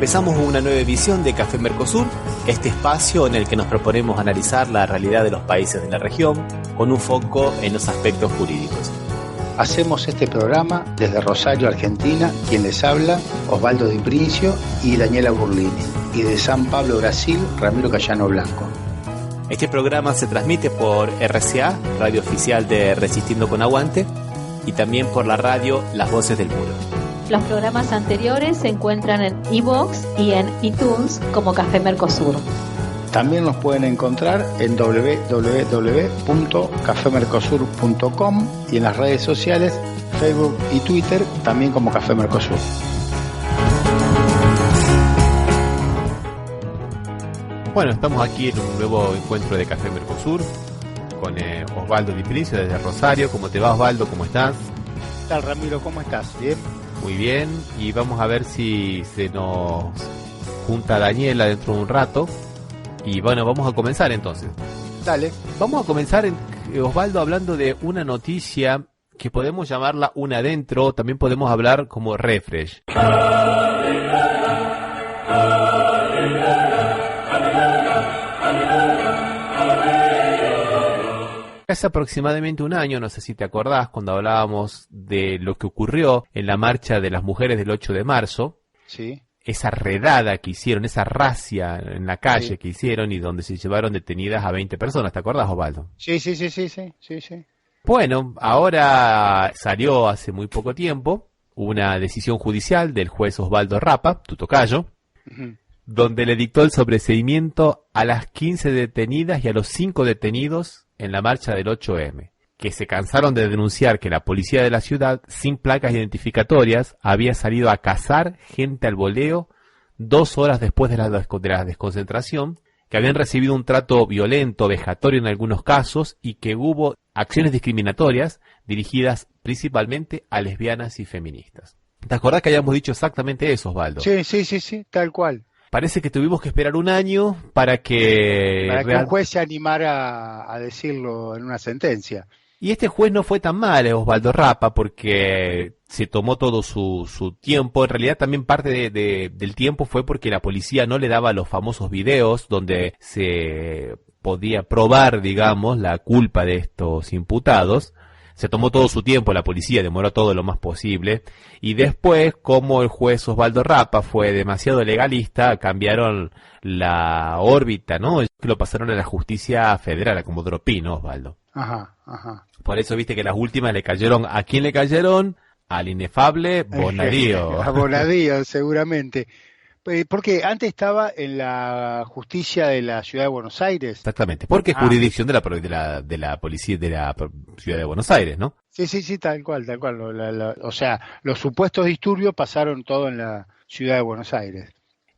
Empezamos una nueva edición de Café Mercosur, este espacio en el que nos proponemos analizar la realidad de los países de la región con un foco en los aspectos jurídicos. Hacemos este programa desde Rosario, Argentina, quien les habla, Osvaldo Di Princio y Daniela Burlini, y de San Pablo, Brasil, Ramiro Cayano Blanco. Este programa se transmite por RCA, radio oficial de Resistiendo con Aguante, y también por la radio Las Voces del Muro. Los programas anteriores se encuentran en iVoox y en iTunes como Café Mercosur. También nos pueden encontrar en www.cafemercosur.com y en las redes sociales, Facebook y Twitter, también como Café Mercosur. Bueno, estamos aquí en un nuevo encuentro de Café Mercosur con Osvaldo Di Princio desde Rosario. ¿Cómo te va, Osvaldo? ¿Cómo estás? ¿Qué tal, Ramiro? ¿Cómo estás? ¿Bien? Muy bien, y vamos a ver si se nos junta Daniela dentro de un rato. Y bueno, vamos a comenzar entonces. Dale. Vamos a comenzar, Osvaldo, hablando de una noticia que podemos llamarla un adentro, también podemos hablar como refresh. Hace aproximadamente un año, no sé si te acordás, cuando hablábamos de lo que ocurrió en la marcha de las mujeres del 8 de marzo. Sí. Esa redada que hicieron, esa racia en la calle sí, que hicieron y donde se llevaron detenidas a 20 personas. ¿Te acordás, Osvaldo? Sí. Bueno, ahora salió hace muy poco tiempo una decisión judicial del juez Osvaldo Rapa, tu tocayo, donde le dictó el sobreseimiento a las 15 detenidas y a los 5 detenidos en la marcha del 8M, que se cansaron de denunciar que la policía de la ciudad, sin placas identificatorias, había salido a cazar gente al voleo 2 horas después de la desconcentración, que habían recibido un trato violento, vejatorio en algunos casos, y que hubo acciones discriminatorias dirigidas principalmente a lesbianas y feministas. ¿Te acordás que habíamos dicho exactamente eso, Osvaldo? Sí, tal cual. Parece que tuvimos que esperar un año para que un juez se animara a decirlo en una sentencia. Y este juez no fue tan mal, Osvaldo Rapa, porque se tomó todo su tiempo. En realidad también parte del tiempo fue porque la policía no le daba los famosos videos donde se podía probar, digamos, la culpa de estos imputados. Se tomó todo su tiempo, la policía demoró todo lo más posible, y después, como el juez Osvaldo Rapa fue demasiado legalista, cambiaron la órbita, ¿no? Lo pasaron a la justicia federal, a Comodoro Pi, ¿no, Osvaldo? Ajá. Por eso viste que las últimas le cayeron, ¿a quién le cayeron? Al inefable Bonadío. A Bonadío, seguramente. Porque antes estaba en la justicia de la ciudad de Buenos Aires. Exactamente, porque es jurisdicción de la policía de la ciudad de Buenos Aires, ¿no? Sí, tal cual. O sea, los supuestos disturbios pasaron todo en la ciudad de Buenos Aires.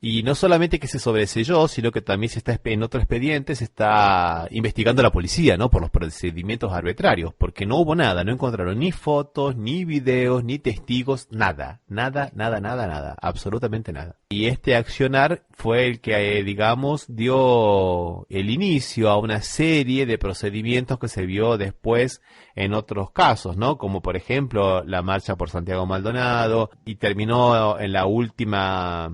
Y no solamente que se sobreseyó, sino que también se está en otro expediente, se está investigando la policía, ¿no? Por los procedimientos arbitrarios, porque no hubo nada, no encontraron ni fotos, ni videos, ni testigos, nada, absolutamente nada. Y este accionar fue el que, digamos, dio el inicio a una serie de procedimientos que se vio después en otros casos, ¿no? Como por ejemplo la marcha por Santiago Maldonado, y terminó en las últimas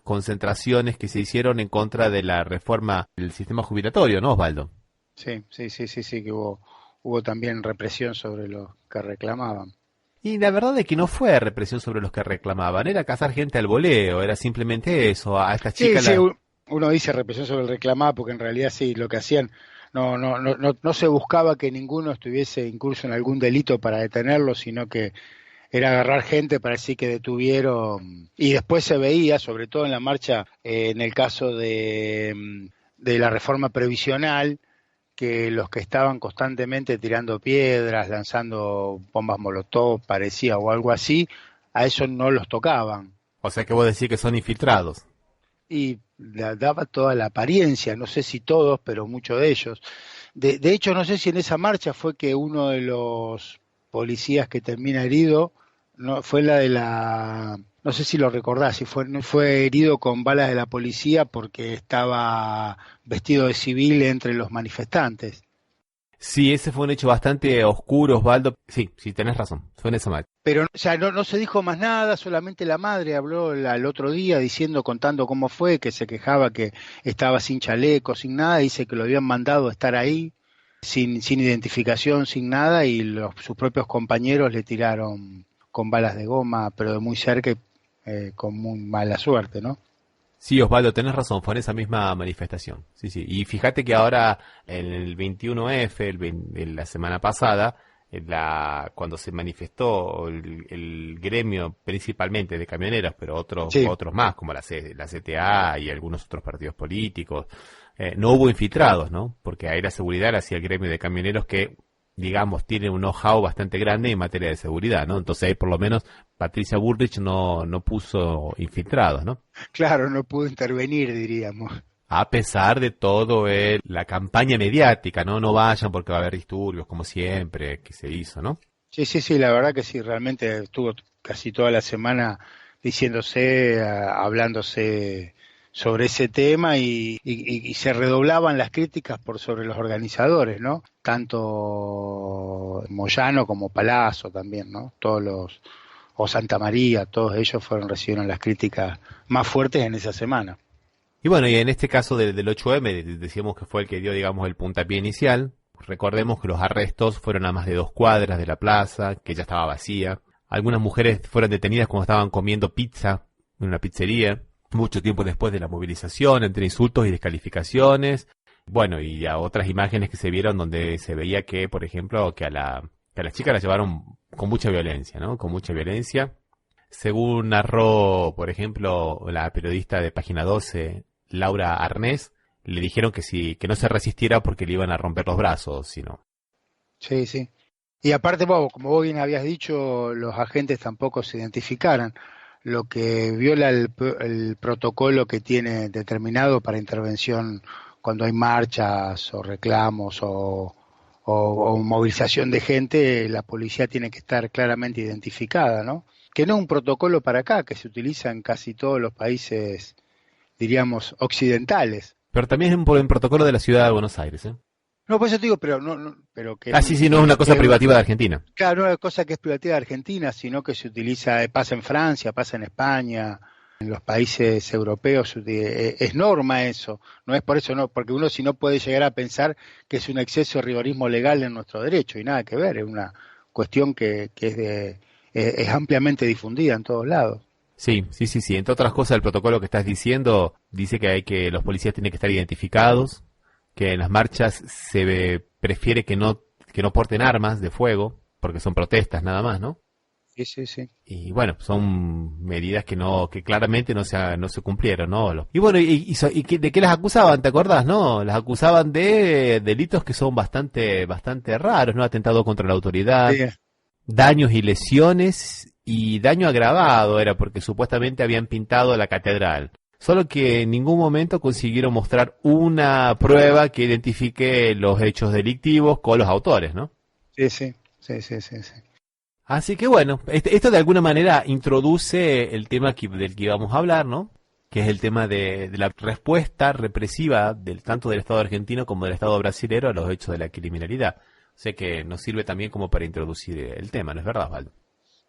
concentraciones que se hicieron en contra de la reforma del sistema jubilatorio, ¿no, Osvaldo? Sí, que hubo también represión sobre los que reclamaban. Y la verdad es que no fue represión sobre los que reclamaban, era cazar gente al voleo, era simplemente eso, a estas chicas... Sí, uno dice represión sobre el reclamado, porque en realidad sí, lo que hacían, no se buscaba que ninguno estuviese incurso en algún delito para detenerlo, sino que era agarrar gente para decir que detuvieron, y después se veía, sobre todo en la marcha, en el caso de la reforma previsional, que los que estaban constantemente tirando piedras, lanzando bombas molotov, parecía, o algo así, a eso no los tocaban. O sea que vos decís que son infiltrados. Y daba toda la apariencia, no sé si todos, pero muchos de ellos. De hecho, no sé si en esa marcha fue que uno de los policías que termina herido, no fue no sé si lo recordás, si fue herido con balas de la policía porque estaba vestido de civil entre los manifestantes. Sí, ese fue un hecho bastante oscuro, Osvaldo. Sí, sí, tenés razón, fue en esa marcha. Pero, o sea, no se dijo más nada, solamente la madre habló el otro día contando cómo fue, que se quejaba que estaba sin chaleco, sin nada, dice que lo habían mandado a estar ahí, sin identificación, sin nada, y sus propios compañeros le tiraron con balas de goma, pero de muy cerca y con muy mala suerte, ¿no? Sí, Osvaldo, tenés razón, fue en esa misma manifestación. Sí, sí. Y fíjate que ahora, en el 21F, la semana pasada, cuando se manifestó el gremio principalmente de camioneros, pero Sí. otros más, como la CTA y algunos otros partidos políticos, no hubo infiltrados, ¿no? Porque ahí la seguridad la hacía el gremio de camioneros que, digamos, tiene un know-how bastante grande en materia de seguridad, ¿no? Entonces ahí por lo menos Patricia Bullrich no puso infiltrados, ¿no? Claro, no pudo intervenir, diríamos. A pesar de todo la campaña mediática, ¿no? No vayan porque va a haber disturbios, como siempre, que se hizo, ¿no? Sí, la verdad que sí, realmente estuvo casi toda la semana diciéndose, hablándose sobre ese tema y se redoblaban las críticas sobre los organizadores, ¿no? Tanto Moyano como Palazzo también, ¿no? O Santa María, todos ellos recibieron las críticas más fuertes en esa semana. Y bueno, y en este caso del 8M, decíamos que fue el que dio, digamos, el puntapié inicial. Recordemos que los arrestos fueron a más de 2 cuadras de la plaza, que ya estaba vacía. Algunas mujeres fueron detenidas cuando estaban comiendo pizza en una pizzería, mucho tiempo después de la movilización, entre insultos y descalificaciones. Bueno, y a otras imágenes que se vieron donde se veía que, por ejemplo, que a las chicas las llevaron con mucha violencia, ¿no? Con mucha violencia. Según narró, por ejemplo, la periodista de Página 12, Laura Arnés, le dijeron que no se resistiera porque le iban a romper los brazos, sino. Sí. Y aparte, como vos bien habías dicho, los agentes tampoco se identificaran, lo que viola el protocolo que tiene determinado para intervención cuando hay marchas o reclamos o movilización de gente. La policía tiene que estar claramente identificada, ¿no? Que no es un protocolo para acá, que se utiliza en casi todos los países, diríamos, occidentales. Pero también es un protocolo de la ciudad de Buenos Aires, ¿eh? No, pues yo te digo, pero que... Sí, no es una cosa privativa de Argentina. Claro, no es una cosa que es privativa de Argentina, sino que se utiliza, pasa en Francia, pasa en España, en los países europeos, es norma eso. No es por eso, no, porque uno si no puede llegar a pensar que es un exceso de rigorismo legal en nuestro derecho, y nada que ver, es una cuestión que es ampliamente difundida en todos lados. Sí. Entre otras cosas, el protocolo que estás diciendo dice que los policías tienen que estar identificados, que en las marchas se prefiere que no porten armas de fuego, porque son protestas nada más, ¿no? Sí. Y bueno, son medidas que claramente no se cumplieron, ¿no? Y bueno, ¿de qué las acusaban? ¿Te acordás, no? Las acusaban de delitos que son bastante raros, ¿no? Atentado contra la autoridad, Sí. daños y lesiones, y daño agravado era porque supuestamente habían pintado la catedral. Solo que en ningún momento consiguieron mostrar una prueba que identifique los hechos delictivos con los autores, ¿no? Sí. Así que bueno, esto de alguna manera introduce el tema del que íbamos a hablar, ¿no? Que es el tema de la respuesta represiva tanto del Estado argentino como del Estado brasilero a los hechos de la criminalidad. O sea que nos sirve también como para introducir el tema, ¿no es verdad, Osvaldo?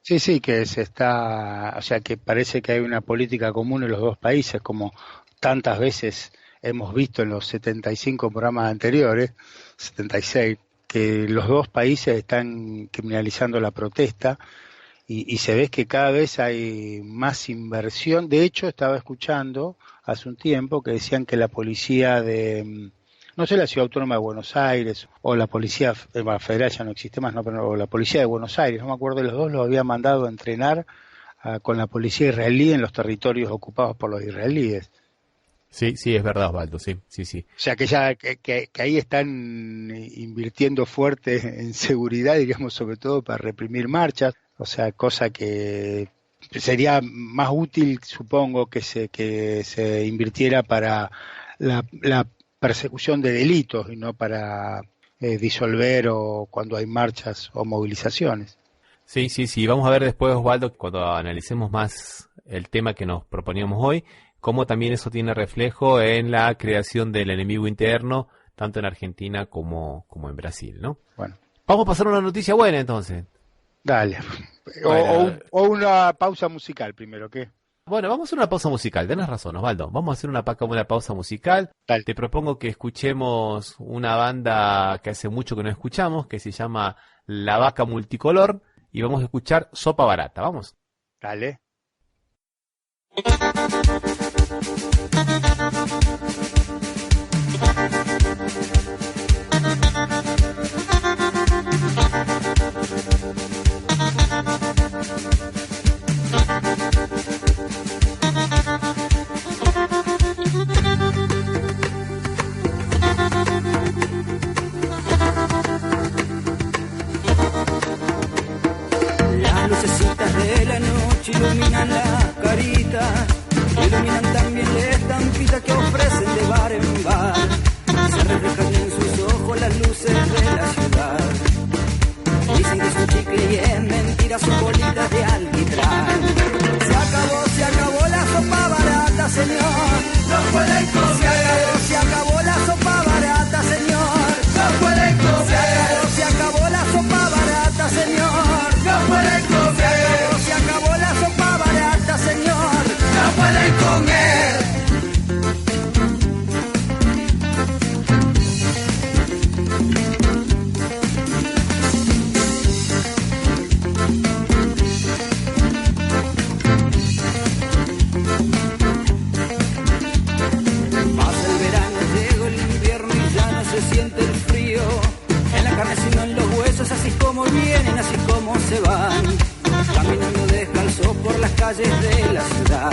Sí, que o sea, que parece que hay una política común en los dos países, como tantas veces hemos visto en los 75 programas anteriores, 76, que los dos países están criminalizando la protesta y se ve que cada vez hay más inversión. De hecho, estaba escuchando hace un tiempo que decían que la policía no sé, la Ciudad Autónoma de Buenos Aires o la Policía Federal ya no existe más, ¿no? Pero la Policía de Buenos Aires, no me acuerdo de los dos, los había mandado a entrenar con la policía israelí en los territorios ocupados por los israelíes. Sí, es verdad, Osvaldo, sí. O sea que ahí están invirtiendo fuerte en seguridad, digamos, sobre todo para reprimir marchas, o sea, cosa que sería más útil, supongo, que se invirtiera para la persecución de delitos y no para disolver o cuando hay marchas o movilizaciones. Sí, vamos a ver después, Osvaldo, cuando analicemos más el tema que nos proponíamos hoy, cómo también eso tiene reflejo en la creación del enemigo interno, tanto en Argentina como en Brasil, ¿no? Bueno, Vamos a pasar a una noticia buena entonces. dale. Bueno. O una pausa musical primero, ¿qué? Bueno, vamos a hacer una pausa musical, tenés razón, Osvaldo. Vamos a hacer una pausa musical. Dale. Te propongo que escuchemos una banda que hace mucho que no escuchamos, que se llama La Vaca Multicolor, y vamos a escuchar Sopa Barata. Vamos. Dale. Las lucecitas de la noche iluminan la carita, iluminan también la estampita que ofrecen de bar en bar. Se reflejan en sus ojos las luces de la ciudad. Dicen que es un chicle y es mentira, son bolitas de alquitrán. Se acabó la sopa barata, señor. No pueden comer. Se acabó la sopa barata, señor. No pueden comer. Se acabó la sopa barata, señor. No pueden comer. Se acabó la sopa barata, señor. No pueden comer. Pasa el verano, llega el invierno y ya no se siente el frío. En la carne sino en los huesos, así como vienen, así como se van. Caminando descalzos por las calles de la ciudad.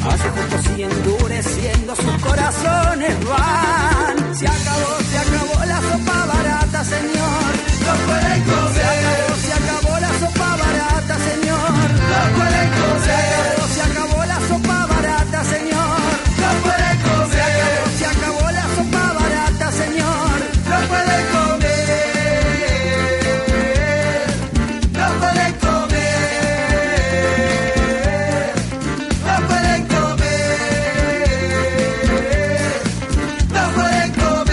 Hace justo y endureciendo sus corazones van. Se acabó la sopa barata, señor. No pueden comer. Se acabó la sopa barata, señor. No pueden comer. Se acabó la sopa barata, señor. No pueden comer. Se acabó la sopa barata, señor. No pueden comer. No pueden comer. No pueden comer. No pueden comer.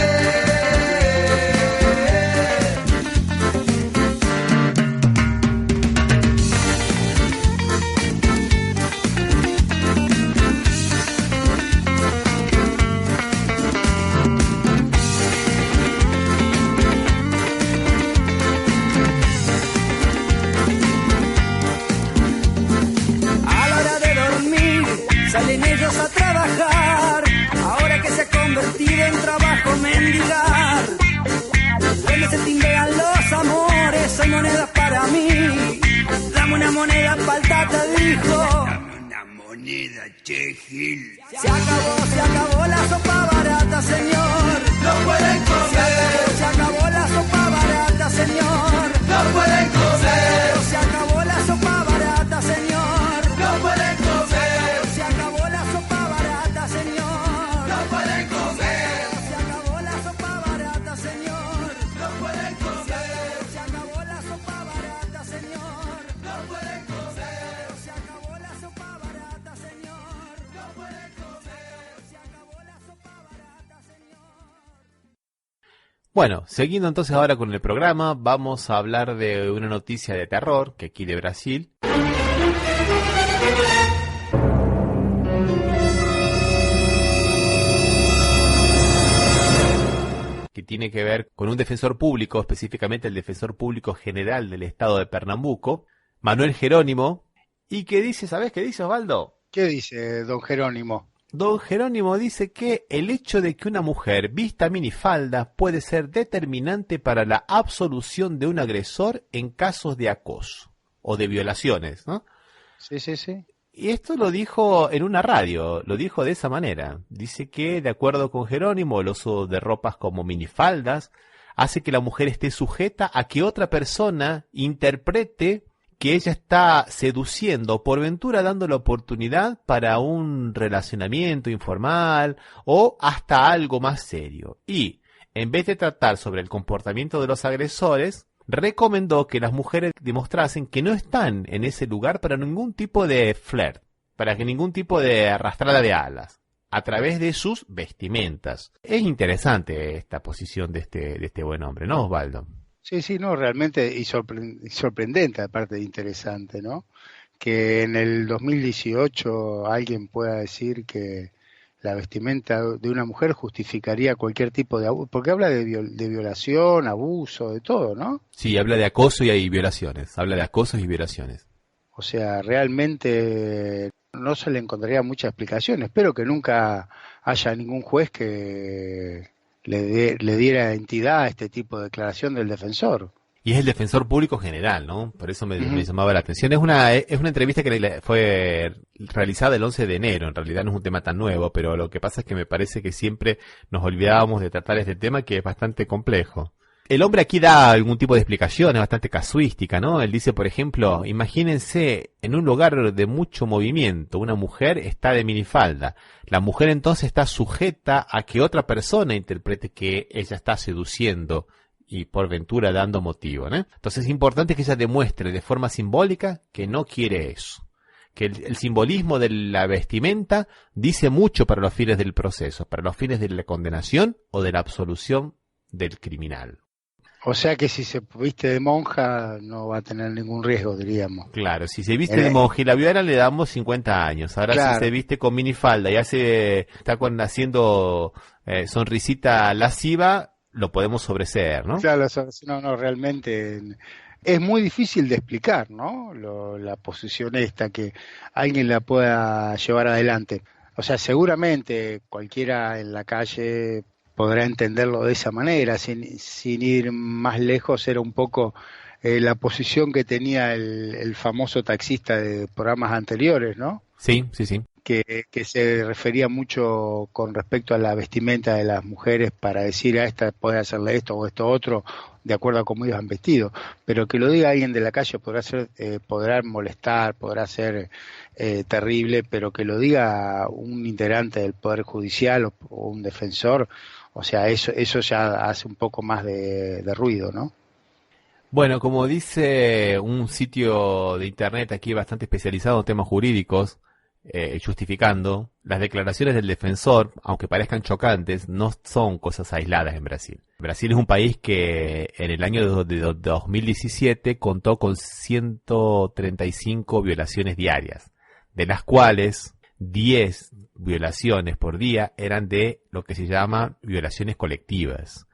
A la hora de dormir salen ellos a trabajar. Ahora que se ha convertido en trabajo mendigar. Donde se timbean los amores, hay monedas para mí. Dame una moneda pa'l tata, dijo. Dame una moneda, che Gil. Se acabó la sopa barata, señor. No pueden comer. Se acabó la sopa barata, señor. No pueden comer. Se acabó la sopa barata, señor. No pueden comer. Se acabó la sopa barata, señor. No pueden comer. Se acabó la sopa barata, señor. No pueden comer. Se acabó la sopa barata, señor. No pueden comer. Se acabó la sopa barata, señor. No pueden comer. Se acabó la sopa barata, señor. Bueno, siguiendo entonces ahora con el programa, vamos a hablar de una noticia de terror, que aquí de Brasil. Que tiene que ver con un defensor público, específicamente el defensor público general del estado de Pernambuco, Manuel Jerónimo, y que dice, ¿sabés qué dice, Osvaldo? ¿Qué dice don Jerónimo? Don Jerónimo dice que el hecho de que una mujer vista minifalda puede ser determinante para la absolución de un agresor en casos de acoso o de violaciones, ¿no? Sí, sí, sí. Y esto lo dijo en una radio, lo dijo de esa manera. Dice que, de acuerdo con Jerónimo, el uso de ropas como minifaldas hace que la mujer esté sujeta a que otra persona interprete que ella está seduciendo o por ventura dando la oportunidad para un relacionamiento informal o hasta algo más serio. Y, en vez de tratar sobre el comportamiento de los agresores, recomendó que las mujeres demostrasen que no están en ese lugar para ningún tipo de flirt, para que ningún tipo de arrastrada de alas. a través de sus vestimentas. Es interesante esta posición de este buen hombre, ¿no, Osvaldo? Sí, sí, no, realmente y sorprendente, aparte de interesante, ¿no? Que en el 2018 alguien pueda decir que la vestimenta de una mujer justificaría cualquier tipo de abuso, porque habla de violación, abuso, de todo, ¿no? Sí, habla de acoso y hay violaciones, habla de acosos y violaciones. O sea, realmente no se le encontraría mucha explicación. Espero que nunca haya ningún juez que le diera entidad a este tipo de declaración del defensor. Y es el defensor público general, ¿no? Por eso me llamaba la atención. Es una entrevista que fue realizada el 11 de enero. En realidad no es un tema tan nuevo, pero lo que pasa es que me parece que siempre nos olvidábamos de tratar este tema, que es bastante complejo. El hombre aquí da algún tipo de explicación, es bastante casuística, ¿no? Él dice, por ejemplo, imagínense en un lugar de mucho movimiento, una mujer está de minifalda. La mujer entonces está sujeta a que otra persona interprete que ella está seduciendo y por ventura dando motivo, ¿no? Entonces es importante que ella demuestre de forma simbólica que no quiere eso. Que el simbolismo de la vestimenta dice mucho para los fines del proceso, para los fines de la condenación o de la absolución del criminal. O sea que si se viste de monja no va a tener ningún riesgo, diríamos. Claro, si se viste de monja y la viola le damos 50 años. Ahora claro, si se viste con minifalda y está haciendo sonrisita lasciva, lo podemos sobreseer, ¿no? Claro, no, realmente es muy difícil de explicar, ¿no? La posición esta, que alguien la pueda llevar adelante. O sea, seguramente cualquiera en la calle podrá entenderlo de esa manera, sin ir más lejos. Era un poco la posición que tenía el famoso taxista de programas anteriores, ¿no? Sí, sí, sí. Que se refería mucho con respecto a la vestimenta de las mujeres para decir a esta puede hacerle esto o esto otro de acuerdo a cómo iban vestidos, pero que lo diga alguien de la calle podrá molestar, podrá ser terrible, pero que lo diga un integrante del Poder Judicial o un defensor, o sea, eso ya hace un poco más de ruido, ¿no? Bueno, como dice un sitio de internet aquí bastante especializado en temas jurídicos, justificando, las declaraciones del defensor, aunque parezcan chocantes, no son cosas aisladas en Brasil. Brasil es un país que en el año de 2017 contó con 135 violaciones diarias, de las cuales 10 violaciones por día eran de lo que se llama violaciones colectivas.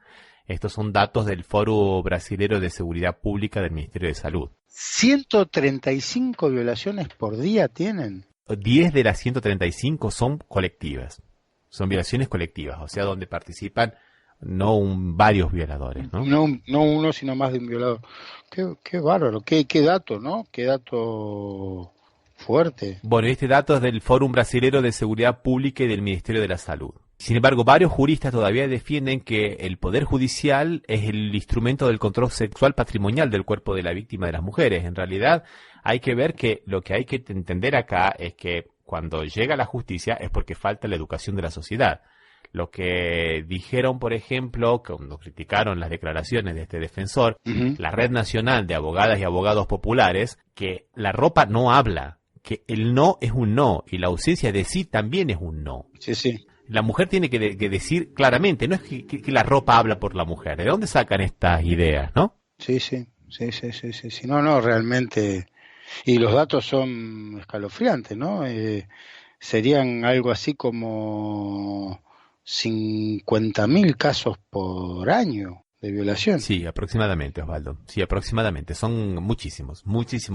Estos son datos del Foro Brasilero de Seguridad Pública del Ministerio de Salud. ¿135 violaciones por día tienen? 10 de las 135 son colectivas, son violaciones colectivas, o sea, donde participan varios violadores, ¿no? No uno, sino más de un violador. Qué bárbaro, qué dato, ¿no? Qué dato fuerte. Bueno, este dato es del Fórum Brasilero de Seguridad Pública y del Ministerio de la Salud. Sin embargo, varios juristas todavía defienden que el Poder Judicial es el instrumento del control sexual patrimonial del cuerpo de la víctima de las mujeres. En realidad, hay que ver que lo que hay que entender acá es que cuando llega la justicia es porque falta la educación de la sociedad. Lo que dijeron, por ejemplo, cuando criticaron las declaraciones de este defensor, la Red Nacional de Abogadas y Abogados Populares, que la ropa no habla, que el no es un no y la ausencia de sí también es un no. Sí, sí. La mujer tiene que decir claramente, no es que la ropa habla por la mujer. ¿De dónde sacan estas ideas, no? Sí. No, realmente. Y los datos son escalofriantes, ¿no? Serían algo así como 50.000 casos por año de violación. Sí, aproximadamente, Osvaldo. Sí, aproximadamente. Son muchísimos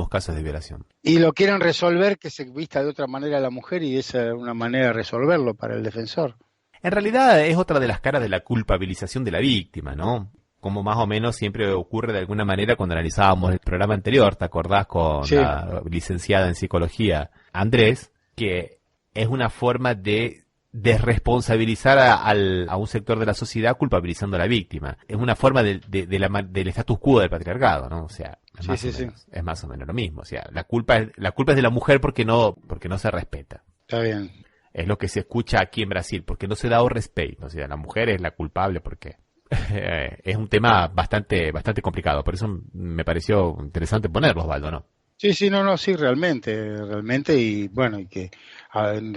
casos de violación. Y lo quieren resolver que se vista de otra manera la mujer y esa es una manera de resolverlo para el defensor. En realidad es otra de las caras de la culpabilización de la víctima, ¿no? Como más o menos siempre ocurre de alguna manera cuando analizábamos el programa anterior, ¿te acordás? Con la licenciada en psicología Andrés, que es una forma de desresponsabilizar a un sector de la sociedad culpabilizando a la víctima. Es una forma del status quo del patriarcado, ¿no? O sea, es más o menos lo mismo. O sea, la culpa es de la mujer porque no se respeta. Está bien. Es lo que se escucha aquí en Brasil, porque no se da respeto. O sea, la mujer es la culpable porque es un tema bastante complicado. Por eso me pareció interesante ponerlo, Osvaldo, ¿no? Sí, sí, no, no, sí, realmente, y bueno, y que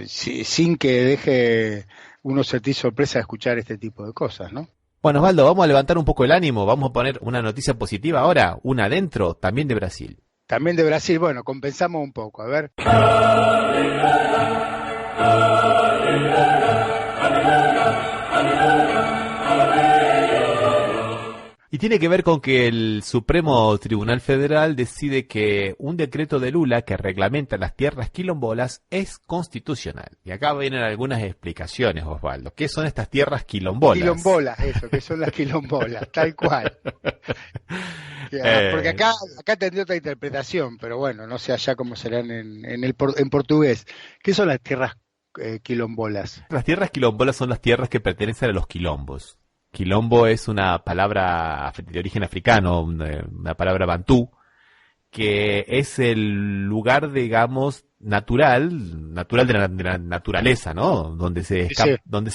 sin que deje uno sentir sorpresa de escuchar este tipo de cosas, ¿no? Bueno, Osvaldo, vamos a levantar un poco el ánimo, vamos a poner una noticia positiva ahora, una adentro, también de Brasil. También de Brasil, bueno, compensamos un poco, a ver. Y tiene que ver con que el Supremo Tribunal Federal decide que un decreto de Lula que reglamenta las tierras quilombolas es constitucional. Y acá vienen algunas explicaciones, Osvaldo. ¿Qué son estas tierras quilombolas? Quilombolas, eso, ¿qué son las quilombolas? Tal cual. Porque acá tendría otra interpretación, pero bueno, no sé allá cómo serán en portugués. ¿Qué son las tierras quilombolas? Las tierras quilombolas son las tierras que pertenecen a los quilombos. Quilombo es una palabra de origen africano, una palabra bantú, que es el lugar, digamos, natural de la naturaleza, ¿no? Donde se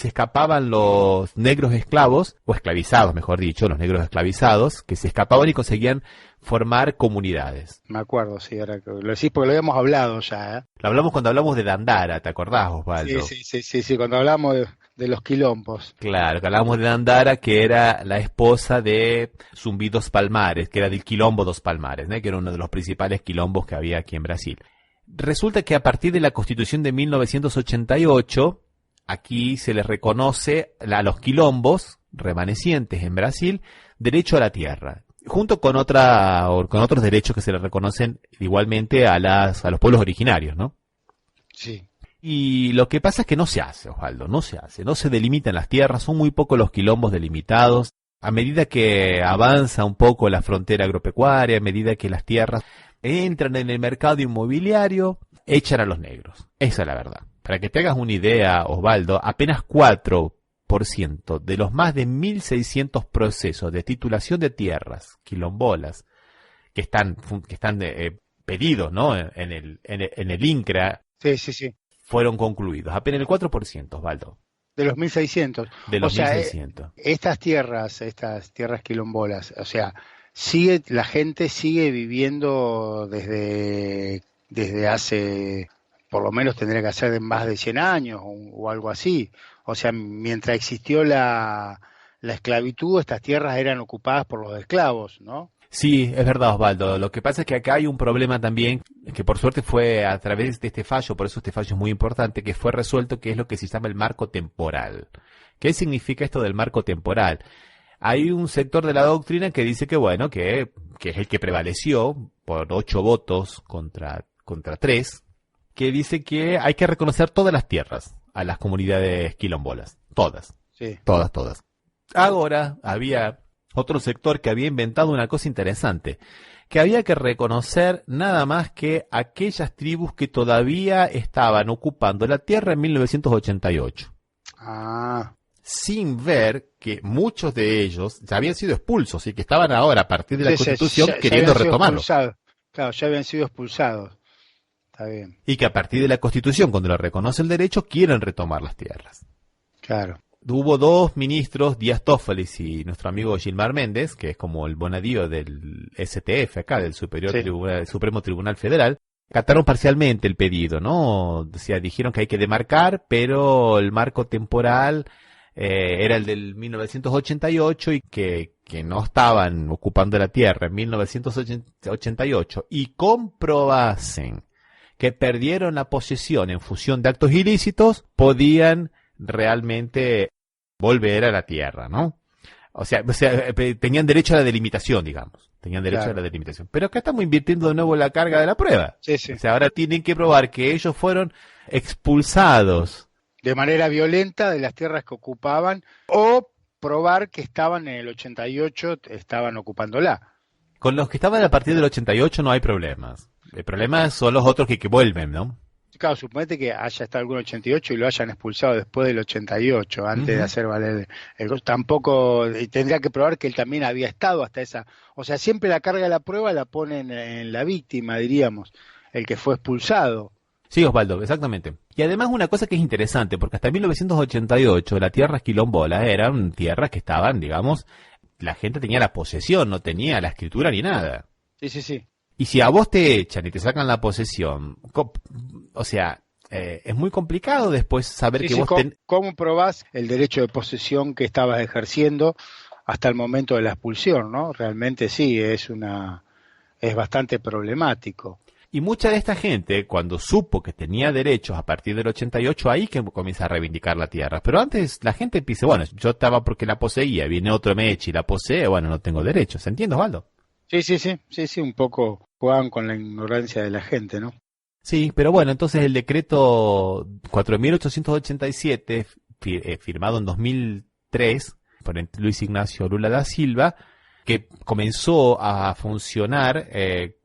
escapaban los negros esclavos, o esclavizados, mejor dicho, los negros esclavizados, que se escapaban y conseguían formar comunidades. Me acuerdo, sí, ahora que lo decís porque lo habíamos hablado ya, ¿eh? Lo hablamos cuando hablamos de Dandara, ¿te acordás, Osvaldo? Sí, cuando hablamos de los quilombos. Claro, que hablábamos de Dandara, que era la esposa de Zumbi dos Palmares, que era del Quilombo dos Palmares, ¿no? Que era uno de los principales quilombos que había aquí en Brasil. Resulta que a partir de la Constitución de 1988, aquí se les reconoce a los quilombos remanecientes en Brasil derecho a la tierra, junto con otros derechos que se les reconocen igualmente a los pueblos originarios, ¿no? Sí. Y lo que pasa es que no se hace, Osvaldo, no se delimitan las tierras, son muy pocos los quilombos delimitados. A medida que avanza un poco la frontera agropecuaria, a medida que las tierras entran en el mercado inmobiliario, echan a los negros. Esa es la verdad. Para que te hagas una idea, Osvaldo, apenas 4% de los más de 1.600 procesos de titulación de tierras quilombolas que están pedidos, ¿no? en el INCRA. Sí. Fueron concluidos. Apenas el 4%, Osvaldo. De los 1.600. De los 1.600. Estas tierras quilombolas, o sea, la gente sigue viviendo desde hace, por lo menos tendría que ser de más de 100 años o algo así. O sea, mientras existió la esclavitud, estas tierras eran ocupadas por los esclavos, ¿no? Sí, es verdad, Osvaldo. Lo que pasa es que acá hay un problema también, que por suerte fue a través de este fallo, por eso este fallo es muy importante, que fue resuelto, que es lo que se llama el marco temporal. ¿Qué significa esto del marco temporal? Hay un sector de la doctrina que dice que bueno, que es el que prevaleció por 8 votos contra 3, que dice que hay que reconocer todas las tierras a las comunidades quilombolas. Todas. Sí. Todas. Ahora había otro sector que había inventado una cosa interesante, que había que reconocer nada más que aquellas tribus que todavía estaban ocupando la tierra en 1988. Sin ver que muchos de ellos ya habían sido expulsos y que estaban ahora, a partir de la Constitución, queriendo retomarlo. Claro, ya habían sido expulsados. Está bien. Y que a partir de la Constitución, cuando lo reconoce el derecho, quieren retomar las tierras. Claro. Hubo 2 ministros, Díaz Tófeles y nuestro amigo Gilmar Méndez, que es como el bonadío del STF acá, del Supremo Tribunal Federal, acataron parcialmente el pedido, ¿no? O sea, dijeron que hay que demarcar, pero el marco temporal era el del 1988 y que no estaban ocupando la tierra en 1988 y comprobasen que perdieron la posesión en función de actos ilícitos, podían realmente volver a la tierra, ¿no? O sea, tenían derecho a la delimitación, digamos. Tenían derecho a la delimitación. Pero acá estamos invirtiendo de nuevo la carga de la prueba. Sí. O sea, ahora tienen que probar que ellos fueron expulsados de manera violenta de las tierras que ocupaban, o probar que estaban en el 88, estaban ocupándola. Con los que estaban a partir del 88 no hay problemas. El problema son los otros que vuelven, ¿no? Claro, suponete que haya estado algún 88 y lo hayan expulsado después del 88, antes de hacer valer el... Tampoco tendría que probar que él también había estado hasta esa... O sea, siempre la carga de la prueba la ponen en la víctima, diríamos, el que fue expulsado. Sí, Osvaldo, exactamente. Y además una cosa que es interesante, porque hasta 1988 las tierras quilombolas eran tierras que estaban, digamos, la gente tenía la posesión, no tenía la escritura ni nada. Sí. Y si a vos te echan y te sacan la posesión, o sea, es muy complicado después saber que vos ¿Cómo probás el derecho de posesión que estabas ejerciendo hasta el momento de la expulsión, ¿no? Realmente sí, es bastante problemático. Y mucha de esta gente, cuando supo que tenía derechos a partir del 88, ahí que comienza a reivindicar la tierra. Pero antes la gente dice, bueno, yo estaba porque la poseía, viene otro me echa y la posee, bueno, no tengo derechos. ¿Entiendes, Osvaldo? Sí, un poco juegan con la ignorancia de la gente, ¿no? Sí, pero bueno, entonces el decreto 4.887, firmado en 2003 por Luis Ignacio Lula da Silva, que comenzó a funcionar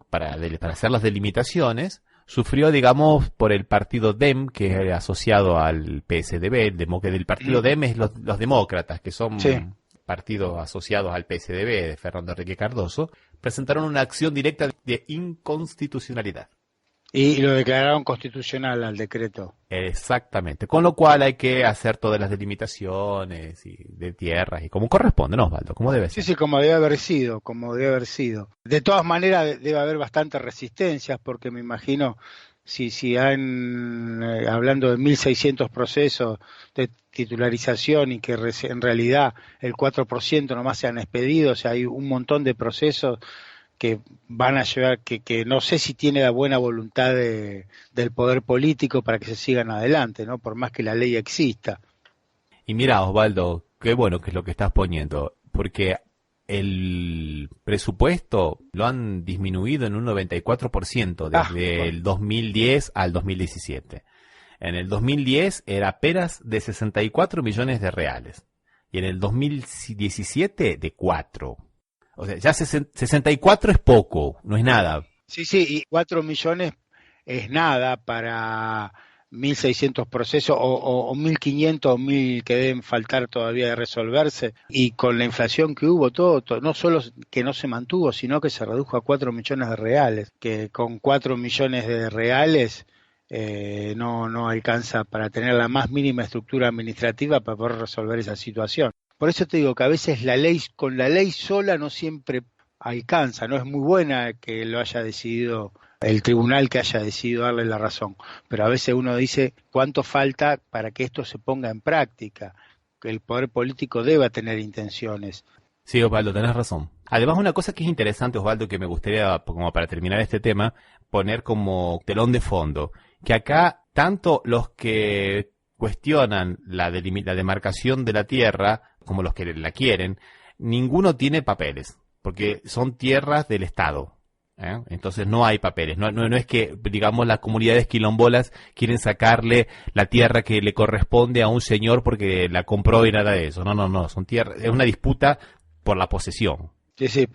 para hacer las delimitaciones, sufrió, digamos, por el partido DEM, que es asociado al PSDB, del partido DEM es los demócratas, que son partidos asociados al PSDB de Fernando Henrique Cardoso, presentaron una acción directa de inconstitucionalidad. Y lo declararon constitucional al decreto. Exactamente, con lo cual hay que hacer todas las delimitaciones de tierras y como corresponde, ¿no, Osvaldo? Como debe ser. Sí, como debe haber sido, De todas maneras debe haber bastantes resistencias, porque me imagino, si han, hablando de 1.600 procesos de titularización y que en realidad el 4% nomás se han expedido, o sea, hay un montón de procesos que van a llevar, que no sé si tiene la buena voluntad del poder político para que se sigan adelante, ¿no? Por más que la ley exista. Y mira, Osvaldo, qué bueno que es lo que estás poniendo, porque el presupuesto lo han disminuido en un 94% desde el 2010 al 2017. En el 2010 era apenas de 64 millones de reales y en el 2017 de 4. O sea, ya 64 es poco, no es nada. Sí, y 4 millones es nada para 1.600 procesos o 1.500 o 1.000 que deben faltar todavía de resolverse. Y con la inflación que hubo, todo, no solo que no se mantuvo, sino que se redujo a 4 millones de reales. Que con 4 millones de reales no alcanza para tener la más mínima estructura administrativa para poder resolver esa situación. Por eso te digo que a veces con la ley sola no siempre alcanza, no es muy buena que lo haya decidido el tribunal, que haya decidido darle la razón, pero a veces uno dice cuánto falta para que esto se ponga en práctica, que el poder político deba tener intenciones. Sí, Osvaldo, tenés razón. Además, una cosa que es interesante, Osvaldo, que me gustaría, como para terminar este tema, poner como telón de fondo, que acá tanto los que cuestionan la demarcación de la tierra como los que la quieren, ninguno tiene papeles, porque son tierras del Estado. Entonces no hay papeles, no es que, digamos, las comunidades quilombolas quieren sacarle la tierra que le corresponde a un señor porque la compró y nada de eso. No, son tierras, es una disputa por la posesión. Sí,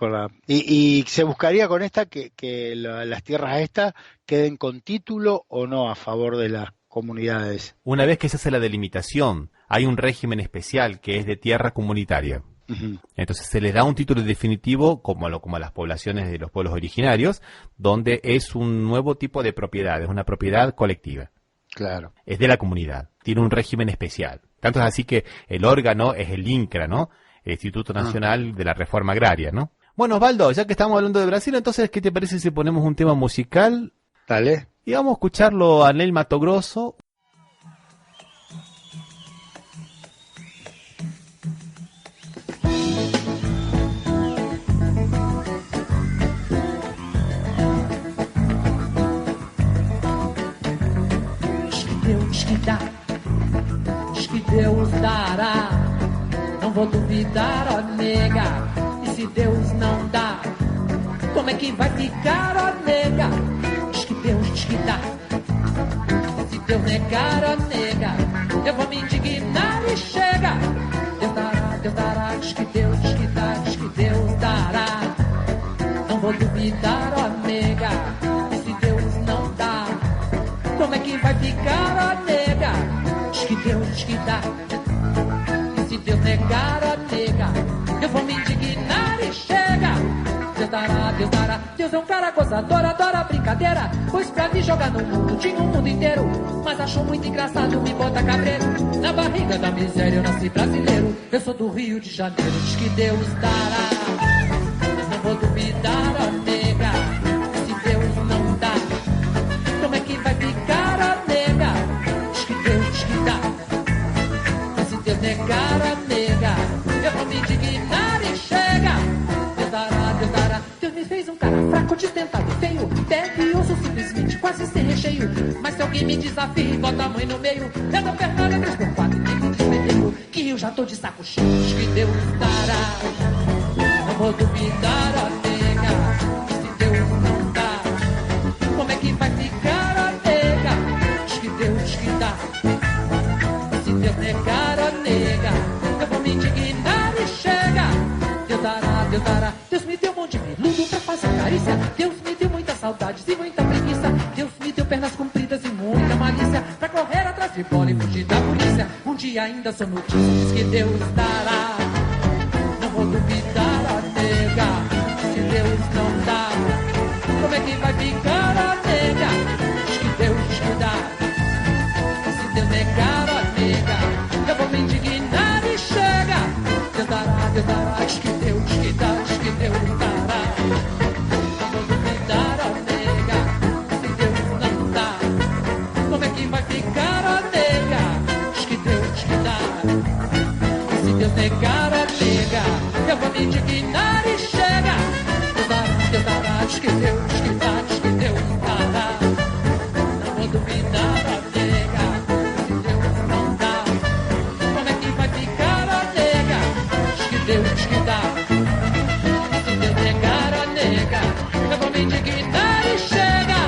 y se buscaría con esta que las tierras estas queden con título o no a favor de las comunidades. Una vez que se hace la delimitación, hay un régimen especial que es de tierra comunitaria. Uh-huh. Entonces se les da un título definitivo como a las poblaciones de los pueblos originarios, donde es un nuevo tipo de propiedad, es una propiedad colectiva. Claro. Es de la comunidad, tiene un régimen especial. Tanto es así que el órgano es el INCRA, ¿no? El Instituto Nacional de la Reforma Agraria, ¿no? Bueno, Osvaldo, ya que estamos hablando de Brasil, entonces, ¿qué te parece si ponemos un tema musical? Dale. Y vamos a escucharlo a Nel Mato Grosso. Diz que dá, diz que Deus dará. Não vou duvidar, ó nega. E se Deus não dá, como é que vai ficar, ó nega? Diz que dá. Se Deus negar, ó nega, eu vou me indignar e chega. Deus dará, diz que dá, diz que Deus dará. Não vou duvidar, ó nega. E se Deus não dá, como é que vai ficar, ó nega? Diz que dá. E se Deus negar, ó nega, eu vou me indignar e chega. Deus dará. Deus é um cara gozador, adora brincadeira. Pois pra me jogar no mundo tinha um mundo inteiro. Mas achou muito engraçado me botar cabreiro. Na barriga da miséria eu nasci brasileiro. Eu sou do Rio de Janeiro, diz que Deus dará. Não vou duvidar, ó nega. Se negar a nega, eu vou me indignar e chega. Deus dará, Deus me fez um cara fraco, destentado, feio, pé e osso simplesmente, quase sem recheio. Mas se alguém me desafia e bota a mãe no meio, eu dou perna 3 por 4 e fico despedeiro, que eu já tô de saco cheio. Diz que Deus dará, não vou duvidar a nega, e se Deus não dá, como é que vai ficar a nega? Diz que dá, e se Deus negar a nega, eu vou me indignar e chega. Deus dará, Deus me deu um monte de peludo pra fazer carícia, Deus me deu muitas saudades e muita preguiça, Deus me deu pernas compridas e muita malícia, pra correr atrás de bola e fugir da polícia. Um dia ainda sou notícia, diz que Deus dará, não vou duvidar a nega, se Deus não dá, como é que vai ficar a nega? Diz que dá, se Deus negar a nega, eu vou me indignar e chega. Deus dará, diz que dá, diz que Deus dará, não vou duvidar a nega, se Deus não dá, como é que vai ficar a nega? Diz que dá, e se Deus negar a nega, eu vou me indignar e chega. Deus dará, diz que dá, diz que Deus dará, não vou duvidar a nega, se Deus não dá, como é que vai ficar a nega? Diz que dá, se Deus negar a nega, eu vou me indignar e chega.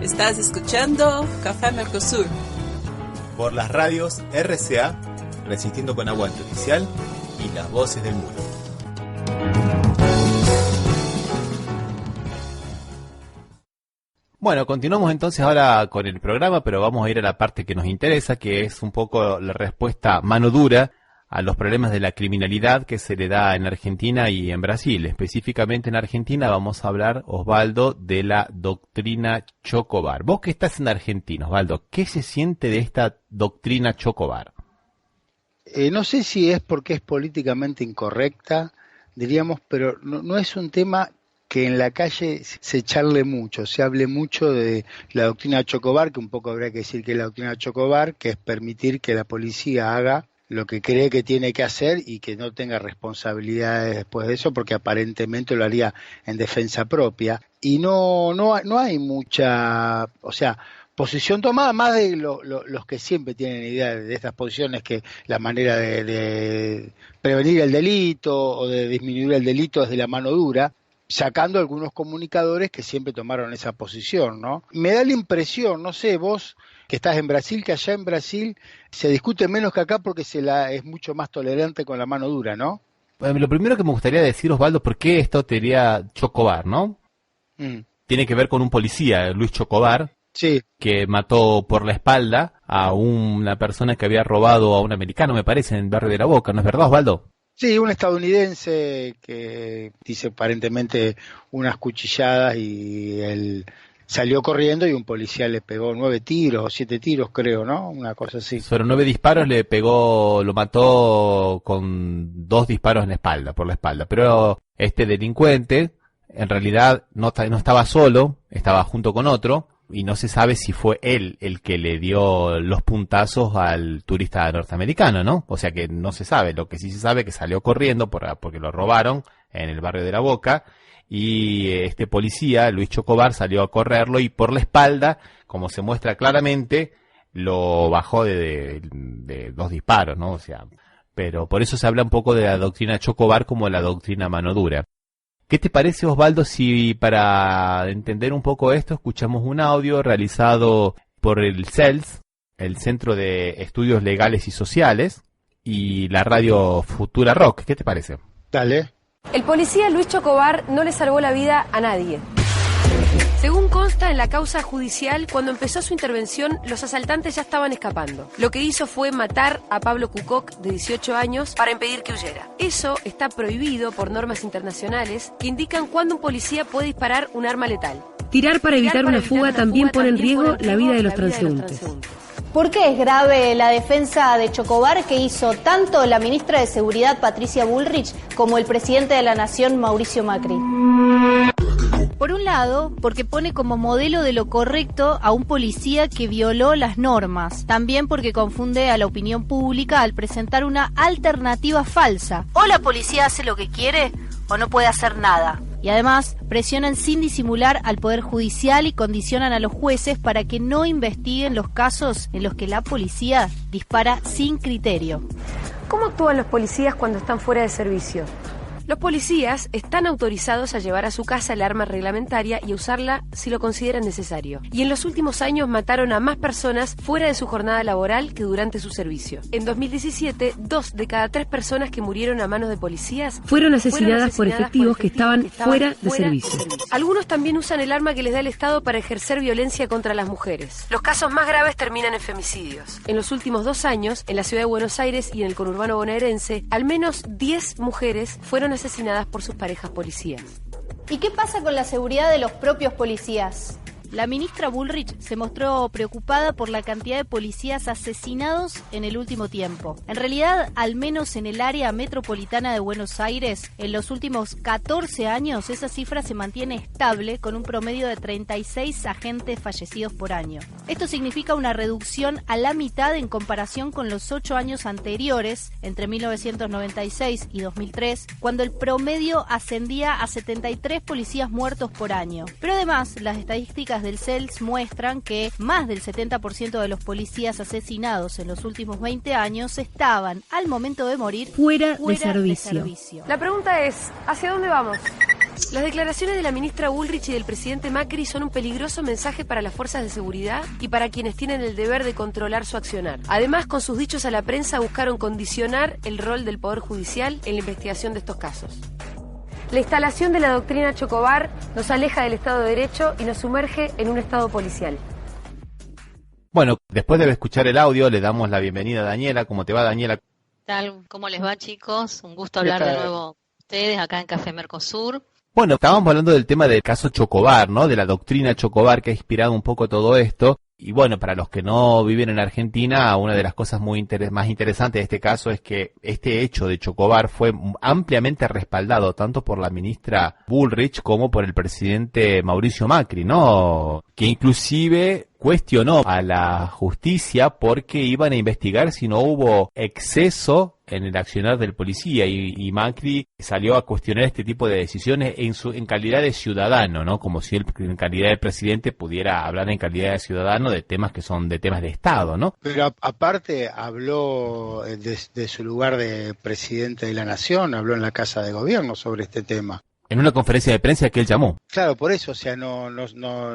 Estás escuchando Café Mercosur por las radios RCA, Resistiendo con Aguante Oficial y Las Voces del Muro. Bueno, continuamos entonces ahora con el programa, pero vamos a ir a la parte que nos interesa, que es un poco la respuesta mano dura a los problemas de la criminalidad que se le da en Argentina y en Brasil. Específicamente en Argentina vamos a hablar, Osvaldo, de la doctrina Chocobar. Vos que estás en Argentina, Osvaldo, ¿qué se siente de esta doctrina Chocobar? No sé si es porque es políticamente incorrecta, diríamos, pero no es un tema que en la calle se charle mucho, se hable mucho de la doctrina Chocobar, que un poco habría que decir que es la doctrina Chocobar, que es permitir que la policía haga lo que cree que tiene que hacer y que no tenga responsabilidades después de eso, porque aparentemente lo haría en defensa propia. Y no hay mucha, o sea, posición tomada, más de los que siempre tienen idea de estas posiciones, que la manera de prevenir el delito o de disminuir el delito es de la mano dura, sacando algunos comunicadores que siempre tomaron esa posición, ¿no? Me da la impresión, no sé, vos que estás en Brasil, que allá en Brasil se discute menos que acá porque es mucho más tolerante con la mano dura, ¿no? Bueno, lo primero que me gustaría decir, Osvaldo, ¿por qué esto teoría Chocobar, no? Tiene que ver con un policía, Luis Chocobar, sí, que mató por la espalda a una persona que había robado a un americano, me parece, en el barrio de La Boca, ¿no es verdad, Osvaldo? Sí, un estadounidense que dice aparentemente unas cuchilladas y él salió corriendo y un policía le pegó 9 tiros o 7 tiros, creo, ¿no? Una cosa así. Sobre 9 disparos le pegó, lo mató con 2 disparos en la espalda, por la espalda. Pero este delincuente en realidad no estaba solo, estaba junto con otro, y no se sabe si fue él el que le dio los puntazos al turista norteamericano, ¿no? O sea que no se sabe. Lo que sí se sabe es que salió corriendo porque lo robaron en el barrio de La Boca, y este policía, Luis Chocobar, salió a correrlo y por la espalda, como se muestra claramente, lo bajó de 2 disparos, ¿no? O sea, pero por eso se habla un poco de la doctrina Chocobar como la doctrina mano dura. ¿Qué te parece, Osvaldo, si para entender un poco esto escuchamos un audio realizado por el CELS, el Centro de Estudios Legales y Sociales, y la radio Futura Rock? ¿Qué te parece? Dale. El policía Luis Chocobar no le salvó la vida a nadie. Según consta en la causa judicial, cuando empezó su intervención, los asaltantes ya estaban escapando. Lo que hizo fue matar a Pablo Cucoc, de 18 años, para impedir que huyera. Eso está prohibido por normas internacionales que indican cuándo un policía puede disparar un arma letal. Tirar para evitar una fuga también pone en riesgo la vida de los transeúntes. ¿Por qué es grave la defensa de Chocobar que hizo tanto la ministra de Seguridad Patricia Bullrich como el presidente de la Nación Mauricio Macri? Por un lado, porque pone como modelo de lo correcto a un policía que violó las normas. También porque confunde a la opinión pública al presentar una alternativa falsa. O la policía hace lo que quiere o no puede hacer nada. Y además, presionan sin disimular al Poder Judicial y condicionan a los jueces para que no investiguen los casos en los que la policía dispara sin criterio. ¿Cómo actúan los policías cuando están fuera de servicio? Los policías están autorizados a llevar a su casa el arma reglamentaria y a usarla si lo consideran necesario. Y en los últimos años mataron a más personas fuera de su jornada laboral que durante su servicio. En 2017, 2 de cada 3 personas que murieron a manos de policías fueron asesinadas por efectivos que estaban fuera de servicio. Algunos también usan el arma que les da el Estado para ejercer violencia contra las mujeres. Los casos más graves terminan en femicidios. En los últimos 2 años, en la ciudad de Buenos Aires y en el conurbano bonaerense, al menos 10 mujeres fueron asesinadas por sus parejas policías. ¿Y qué pasa con la seguridad de los propios policías? La ministra Bullrich se mostró preocupada por la cantidad de policías asesinados en el último tiempo. En realidad, al menos en el área metropolitana de Buenos Aires, en los últimos 14 años, esa cifra se mantiene estable con un promedio de 36 agentes fallecidos por año. Esto significa una reducción a la mitad en comparación con los 8 años anteriores, entre 1996 y 2003, cuando el promedio ascendía a 73 policías muertos por año. Pero además, las estadísticas del CELS muestran que más del 70% de los policías asesinados en los últimos 20 años estaban, al momento de morir, fuera de servicio. La pregunta es, ¿hacia dónde vamos? Las declaraciones de la ministra Bullrich y del presidente Macri son un peligroso mensaje para las fuerzas de seguridad y para quienes tienen el deber de controlar su accionar. Además, con sus dichos a la prensa buscaron condicionar el rol del Poder Judicial en la investigación de estos casos. La instalación de la doctrina Chocobar nos aleja del Estado de Derecho y nos sumerge en un Estado policial. Bueno, después de escuchar el audio, le damos la bienvenida a Daniela. ¿Cómo te va, Daniela? ¿Qué tal? ¿Cómo les va, chicos? Un gusto hablar de nuevo con ustedes acá en Café Mercosur. Bueno, estábamos hablando del tema del caso Chocobar, ¿no? De la doctrina Chocobar que ha inspirado un poco todo esto. Y bueno, para los que no viven en Argentina, una de las cosas más interesantes de este caso es que este hecho de Chocobar fue ampliamente respaldado tanto por la ministra Bullrich como por el presidente Mauricio Macri, ¿no? Que inclusive cuestionó a la justicia porque iban a investigar si no hubo exceso en el accionar del policía y Macri salió a cuestionar este tipo de decisiones en calidad de ciudadano, ¿no? Como si él en calidad de presidente pudiera hablar en calidad de ciudadano de temas que son de temas de Estado, ¿no? Pero aparte habló de su lugar de presidente de la Nación, habló en la Casa de Gobierno sobre este tema. En una conferencia de prensa que él llamó. Claro, por eso, o sea, no,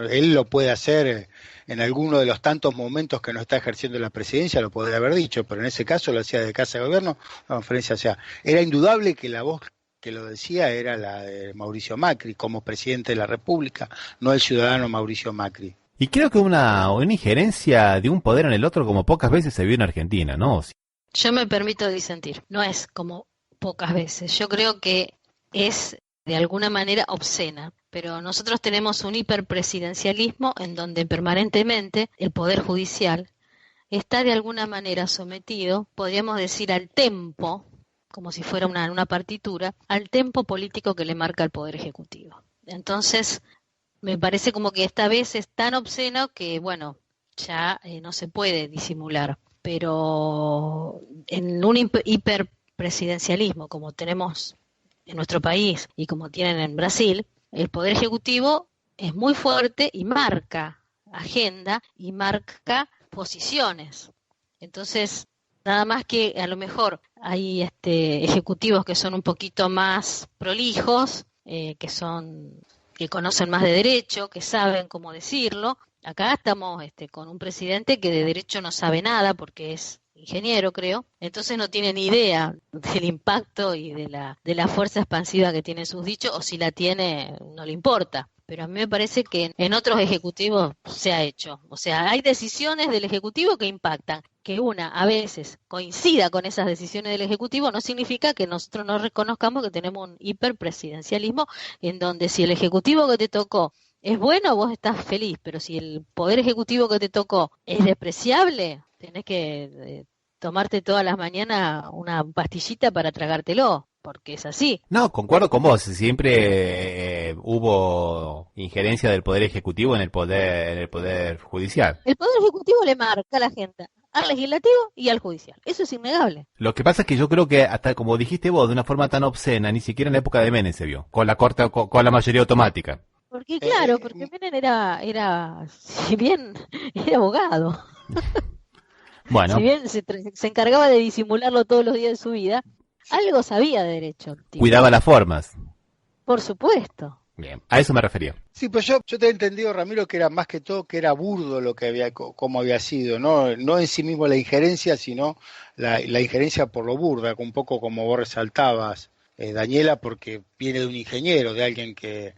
él lo puede hacer en alguno de los tantos momentos que no está ejerciendo la presidencia, lo podría haber dicho, pero en ese caso lo hacía de Casa de Gobierno, una conferencia, o sea, era indudable que la voz que lo decía era la de Mauricio Macri como presidente de la República, no el ciudadano Mauricio Macri. Y creo que una injerencia de un poder en el otro como pocas veces se vio en Argentina, ¿no? Yo me permito disentir, no es como pocas veces, yo creo que es de alguna manera obscena, pero nosotros tenemos un hiperpresidencialismo en donde permanentemente el Poder Judicial está de alguna manera sometido, podríamos decir, al tempo, como si fuera una partitura, al tempo político que le marca el Poder Ejecutivo. Entonces, me parece como que esta vez es tan obsceno que, bueno, ya no se puede disimular, pero en un hiperpresidencialismo como tenemos en nuestro país y como tienen en Brasil, el Poder Ejecutivo es muy fuerte y marca agenda y marca posiciones. Entonces, nada más que a lo mejor hay ejecutivos que son un poquito más prolijos, que conocen más de derecho, que saben cómo decirlo. Acá estamos con un presidente que de derecho no sabe nada porque es ingeniero, creo, entonces no tiene ni idea del impacto y de la fuerza expansiva que tienen sus dichos, o si la tiene, no le importa. Pero a mí me parece que en otros ejecutivos se ha hecho. O sea, hay decisiones del ejecutivo que impactan. Que una a veces coincida con esas decisiones del ejecutivo no significa que nosotros no reconozcamos que tenemos un hiperpresidencialismo en donde si el ejecutivo que te tocó es bueno, vos estás feliz, pero si el poder ejecutivo que te tocó es despreciable, tenés que tomarte todas las mañanas una pastillita para tragártelo, porque es así. No, concuerdo con vos, siempre hubo injerencia del Poder Ejecutivo en el poder Judicial. El Poder Ejecutivo le marca a la gente, al Legislativo y al Judicial, eso es innegable. Lo que pasa es que yo creo que hasta como dijiste vos, de una forma tan obscena, ni siquiera en la época de Menem se vio, con la mayoría automática. Porque claro, porque Menem era, si bien era abogado, bueno, si bien se encargaba de disimularlo todos los días de su vida, algo sabía de derecho. Cuidaba las formas. Por supuesto. Bien, a eso me refería. Sí, pues yo te he entendido, Ramiro, que era más que todo, que era burdo lo que cómo había sido, no en sí mismo la injerencia, sino la injerencia por lo burda, un poco como vos resaltabas, Daniela, porque viene de un ingeniero, de alguien que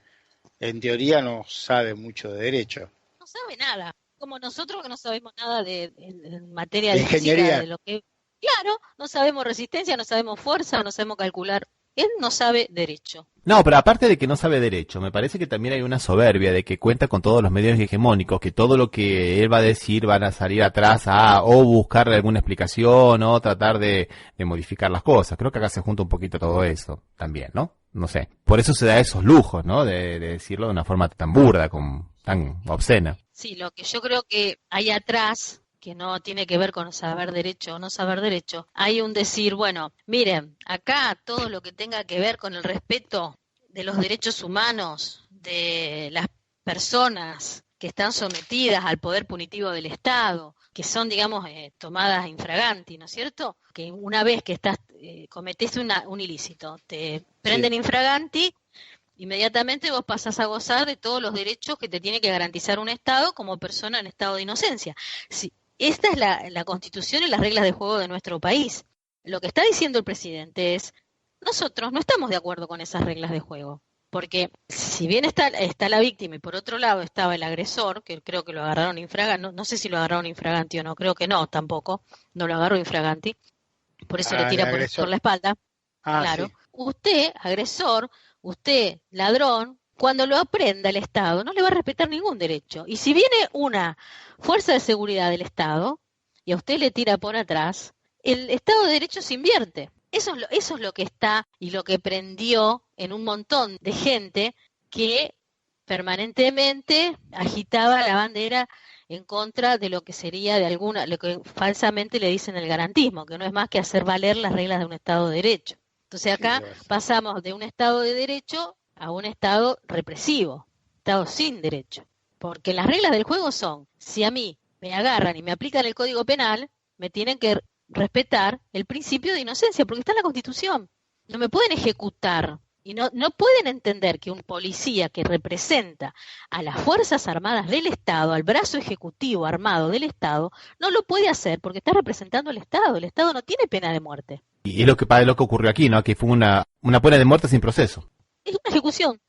en teoría no sabe mucho de derecho. No sabe nada, como nosotros que no sabemos nada en materia de ingeniería. Física, de lo que, claro, no sabemos resistencia, no sabemos fuerza, no sabemos calcular. Él no sabe derecho. No, pero aparte de que no sabe derecho, me parece que también hay una soberbia de que cuenta con todos los medios hegemónicos, que todo lo que él va a decir van a salir atrás o buscarle alguna explicación o tratar de modificar las cosas. Creo que acá se junta un poquito todo eso también, ¿no? No sé. Por eso se da esos lujos, ¿no? De decirlo de una forma tan burda, tan obscena. Sí, lo que yo creo que hay atrás, que no tiene que ver con saber derecho o no saber derecho, hay un decir, bueno, miren, acá todo lo que tenga que ver con el respeto de los derechos humanos, de las personas que están sometidas al poder punitivo del Estado, que son, digamos, tomadas infraganti, ¿no es cierto? Que una vez que cometés un ilícito, te prenden infraganti, inmediatamente vos pasás a gozar de todos los derechos que te tiene que garantizar un Estado como persona en estado de inocencia. Sí. Esta es la Constitución y las reglas de juego de nuestro país. Lo que está diciendo el presidente es, nosotros no estamos de acuerdo con esas reglas de juego, porque si bien está la víctima y por otro lado estaba el agresor, que creo que lo agarraron infraganti, no sé si lo agarraron infraganti o no, creo que no, tampoco, no lo agarró infraganti, por eso le tira por la espalda. Claro. Sí. Usted, agresor, usted, ladrón, cuando lo aprenda el Estado, no le va a respetar ningún derecho. Y si viene una fuerza de seguridad del Estado y a usted le tira por atrás, el Estado de Derecho se invierte. Eso es lo que está y lo que prendió en un montón de gente que permanentemente agitaba la bandera en contra de lo que sería lo que falsamente le dicen el garantismo, que no es más que hacer valer las reglas de un Estado de Derecho. Entonces acá pasamos de un Estado de Derecho a un Estado represivo, Estado sin derecho. Porque las reglas del juego son, si a mí me agarran y me aplican el Código Penal, me tienen que respetar el principio de inocencia, porque está en la Constitución. No me pueden ejecutar y no pueden entender que un policía que representa a las Fuerzas Armadas del Estado, al brazo ejecutivo armado del Estado, no lo puede hacer porque está representando al Estado. El Estado no tiene pena de muerte. Y es lo que ocurrió aquí, ¿no? Que fue una pena de muerte sin proceso. Es una ejecución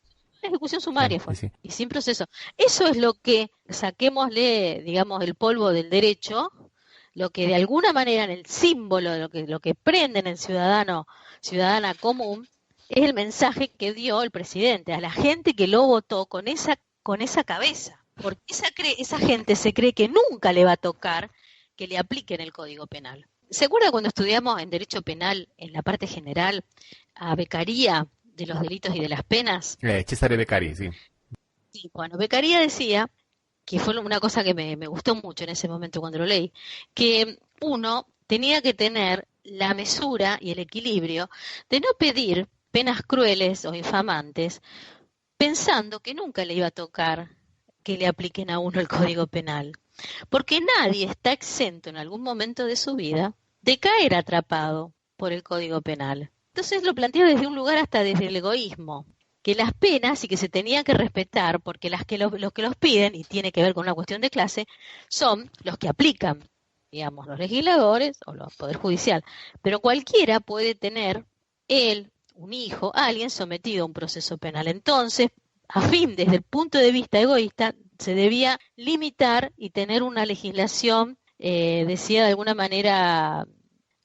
sumaria fue, sí. Y sin proceso. Eso es lo que, saquémosle, digamos, el polvo del derecho, lo que de alguna manera en el símbolo, lo que prende en el ciudadana común, es el mensaje que dio el presidente a la gente que lo votó con esa cabeza. Porque esa gente se cree que nunca le va a tocar que le apliquen el Código Penal. ¿Se acuerda cuando estudiamos en Derecho Penal, en la parte general, a Beccaria, de los delitos y de las penas? Cesare Beccaria, sí. Sí, bueno, Beccaria decía, que fue una cosa que me gustó mucho en ese momento cuando lo leí, que uno tenía que tener la mesura y el equilibrio de no pedir penas crueles o infamantes, pensando que nunca le iba a tocar que le apliquen a uno el Código Penal. Porque nadie está exento en algún momento de su vida de caer atrapado por el Código Penal. Entonces lo plantea desde un lugar hasta desde el egoísmo, que las penas y que se tenían que respetar, porque los que los piden, y tiene que ver con una cuestión de clase, son los que aplican, digamos, los legisladores o el Poder Judicial. Pero cualquiera puede tener, un hijo, alguien sometido a un proceso penal. Entonces, desde el punto de vista egoísta, se debía limitar y tener una legislación, decía de alguna manera,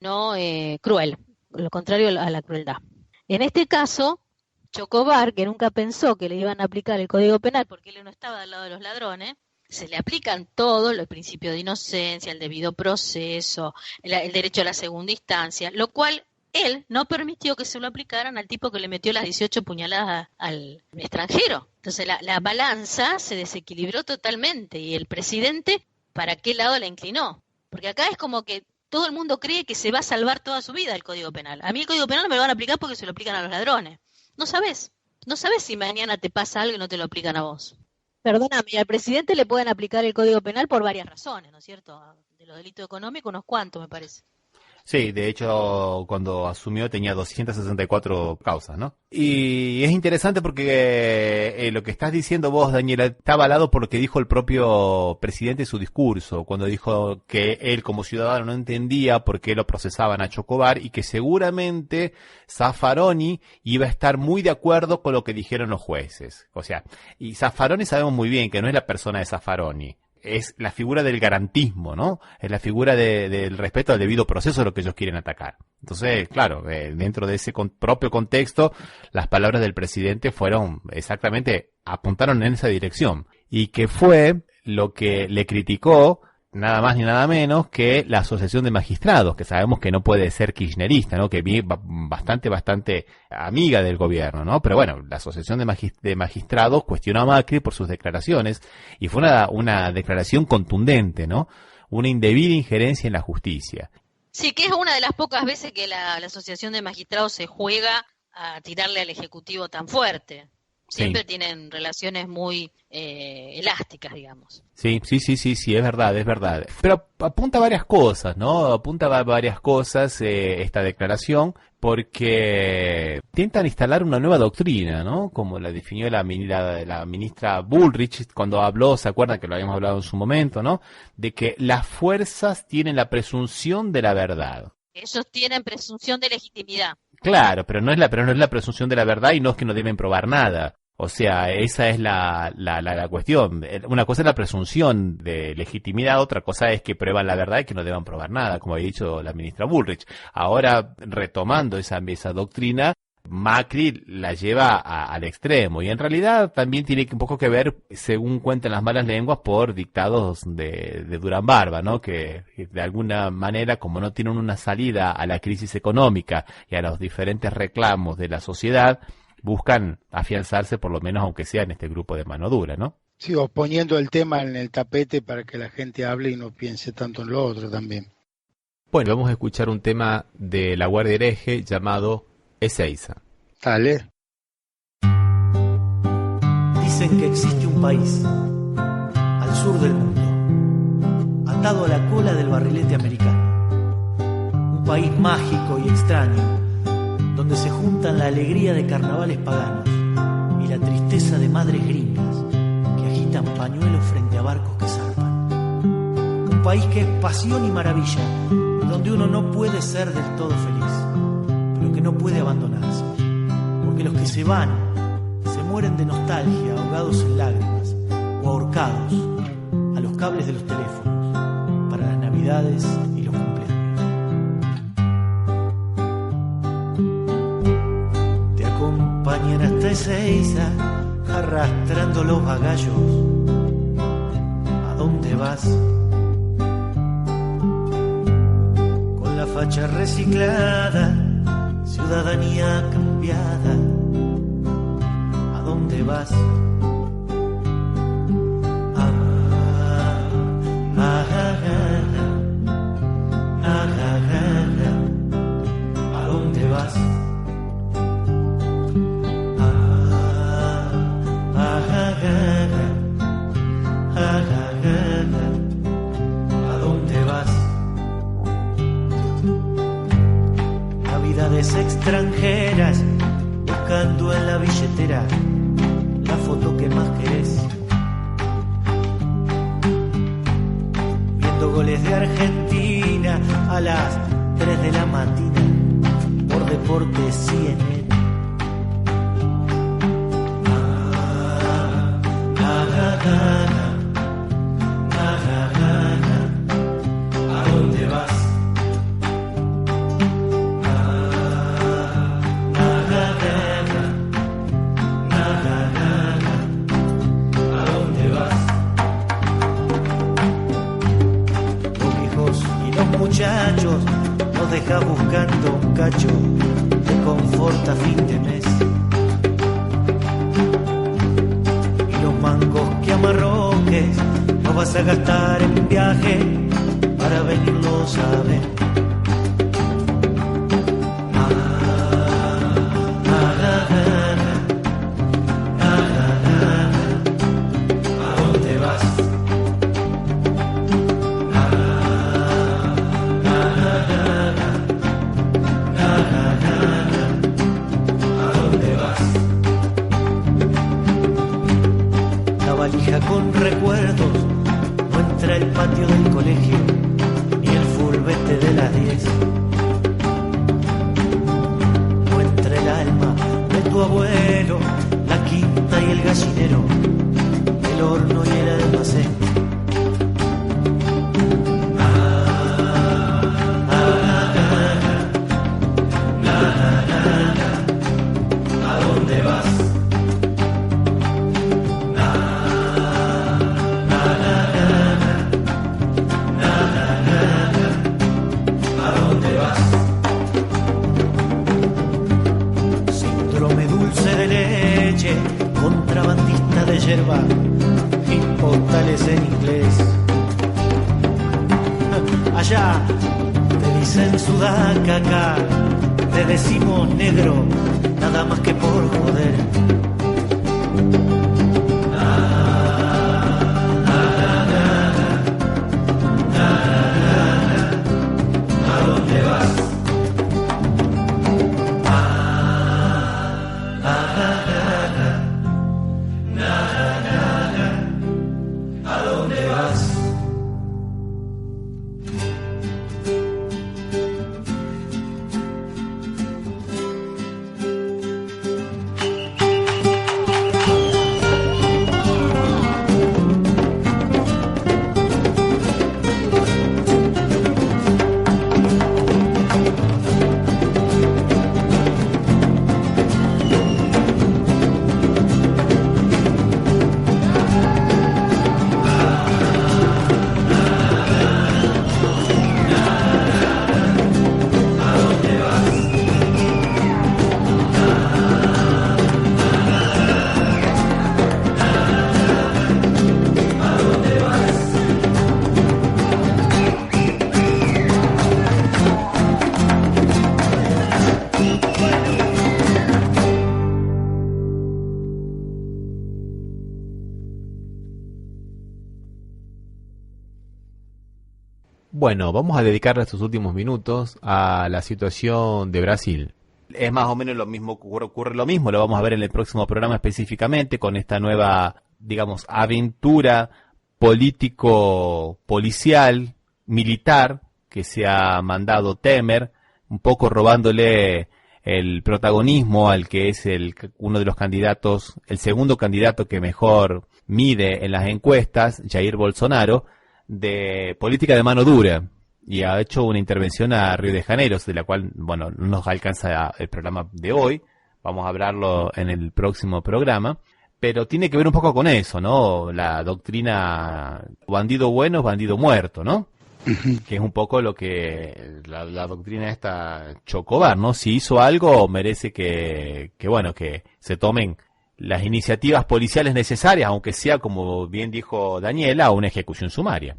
no cruel, lo contrario a la crueldad. En este caso, Chocobar, que nunca pensó que le iban a aplicar el Código Penal porque él no estaba del lado de los ladrones, se le aplican todos los principios de inocencia, el debido proceso, el derecho a la segunda instancia, lo cual él no permitió que se lo aplicaran al tipo que le metió las 18 puñaladas al extranjero. Entonces la balanza se desequilibró totalmente y el presidente, ¿para qué lado la inclinó? Porque acá es como que todo el mundo cree que se va a salvar toda su vida el Código Penal. A mí el Código Penal no me lo van a aplicar porque se lo aplican a los ladrones. No sabes si mañana te pasa algo y no te lo aplican a vos. Perdóname, al presidente le pueden aplicar el Código Penal por varias razones, ¿no es cierto? De los delitos económicos, unos cuantos, me parece. Sí, de hecho, cuando asumió tenía 264 causas, ¿no? Y es interesante porque lo que estás diciendo vos, Daniela, está avalado por lo que dijo el propio presidente en su discurso, cuando dijo que él como ciudadano no entendía por qué lo procesaban a Chocobar y que seguramente Zaffaroni iba a estar muy de acuerdo con lo que dijeron los jueces. O sea, y Zaffaroni sabemos muy bien que no es la persona de Zaffaroni. Es la figura del garantismo, ¿no? Es la figura del respeto al debido proceso lo que ellos quieren atacar. Entonces, claro, dentro de ese propio contexto, las palabras del presidente apuntaron en esa dirección. Y que fue lo que le criticó nada más ni nada menos que la Asociación de Magistrados, que sabemos que no puede ser kirchnerista, ¿no? Que es bastante amiga del gobierno, ¿no? Pero bueno, la Asociación de Magistrados cuestionó a Macri por sus declaraciones y fue una declaración contundente, ¿no? Una indebida injerencia en la justicia. Sí, que es una de las pocas veces que la Asociación de Magistrados se juega a tirarle al Ejecutivo tan fuerte. Siempre tienen relaciones muy elásticas, digamos. Sí, es verdad. Pero apunta a varias cosas, ¿no? Esta declaración, porque intentan instalar una nueva doctrina, ¿no? Como la definió la ministra Bullrich cuando habló, ¿se acuerdan que lo habíamos hablado en su momento, ¿no? De que las fuerzas tienen la presunción de la verdad. Ellos tienen presunción de legitimidad. Claro, pero no es la presunción de la verdad y no es que no deben probar nada. O sea, esa es la cuestión. Una cosa es la presunción de legitimidad, otra cosa es que prueban la verdad y que no deban probar nada, como había dicho la ministra Bullrich. Ahora, retomando esa doctrina, Macri la lleva al extremo, y en realidad también tiene un poco que ver, según cuentan las malas lenguas, por dictados de Durán Barba, ¿no? Que de alguna manera, como no tienen una salida a la crisis económica y a los diferentes reclamos de la sociedad, buscan afianzarse, por lo menos aunque sea en este grupo de mano dura, ¿no? Sí, o poniendo el tema en el tapete para que la gente hable y no piense tanto en lo otro también. Bueno, vamos a escuchar un tema de La Guardia Hereje llamado Ezeiza. Dale. Dicen que existe un país al sur del mundo, atado a la cola del barrilete americano. Un país mágico y extraño, donde se juntan la alegría de carnavales paganos y la tristeza de madres gringas que agitan pañuelos frente a barcos que zarpan. Un país que es pasión y maravilla, donde uno no puede ser del todo feliz, pero que no puede abandonarse, porque los que se van se mueren de nostalgia, ahogados en lágrimas o ahorcados a los cables de los teléfonos para las navidades y los cumpleaños. Te acompañan hasta Ezeiza, arrastrando los bagallos. ¿A dónde vas? Facha reciclada, ciudadanía cambiada. ¿A dónde vas? ¿A dónde vas? ¿A dónde vas? Extranjeras buscando en la billetera la foto que más querés, viendo goles de Argentina a las 3 de la mañana por Deportes CNN. ¿A dónde vas? Muchachos, nos deja buscando un cacho de confort a fin de mes. Y los mangos que amarroques no vas a gastar en viaje para venirlos a ver. Con recuerdos no entra el patio del colegio ni el furbete de las 10. No entra el alma de tu abuelo, la quinta y el gallinero, el horno y el almacén. ¿A dónde vas? Contrabandista de yerba y postales en inglés. Allá te dicen sudaca, acá te decimos negro, nada más que por joder. ¿A dónde vas? ¿A dónde vas? Bueno, vamos a dedicarle estos últimos minutos a la situación de Brasil. Es más o menos lo mismo, ocurre lo mismo, lo vamos a ver en el próximo programa específicamente con esta nueva, digamos, aventura político-policial, militar, que se ha mandado Temer, un poco robándole el protagonismo al que es uno de los candidatos, el segundo candidato que mejor mide en las encuestas, Jair Bolsonaro, de política de mano dura, y ha hecho una intervención a Río de Janeiro, de la cual, bueno, no nos alcanza el programa de hoy, vamos a hablarlo en el próximo programa, pero tiene que ver un poco con eso, ¿no? La doctrina bandido bueno es bandido muerto, ¿no? Que es un poco lo que la doctrina esta Chocobar, ¿no? Si hizo algo, merece que se tomen las iniciativas policiales necesarias, aunque sea, como bien dijo Daniela, una ejecución sumaria.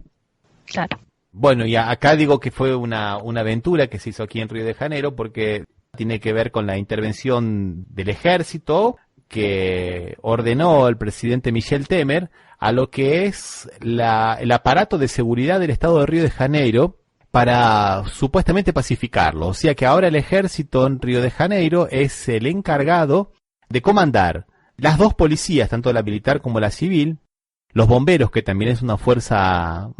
Claro. Bueno, y acá digo que fue una aventura que se hizo aquí en Río de Janeiro, porque tiene que ver con la intervención del ejército que ordenó el presidente Michel Temer a lo que es el aparato de seguridad del estado de Río de Janeiro para supuestamente pacificarlo. O sea que ahora el ejército en Río de Janeiro es el encargado de comandar las dos policías, tanto la militar como la civil, los bomberos, que también es una fuerza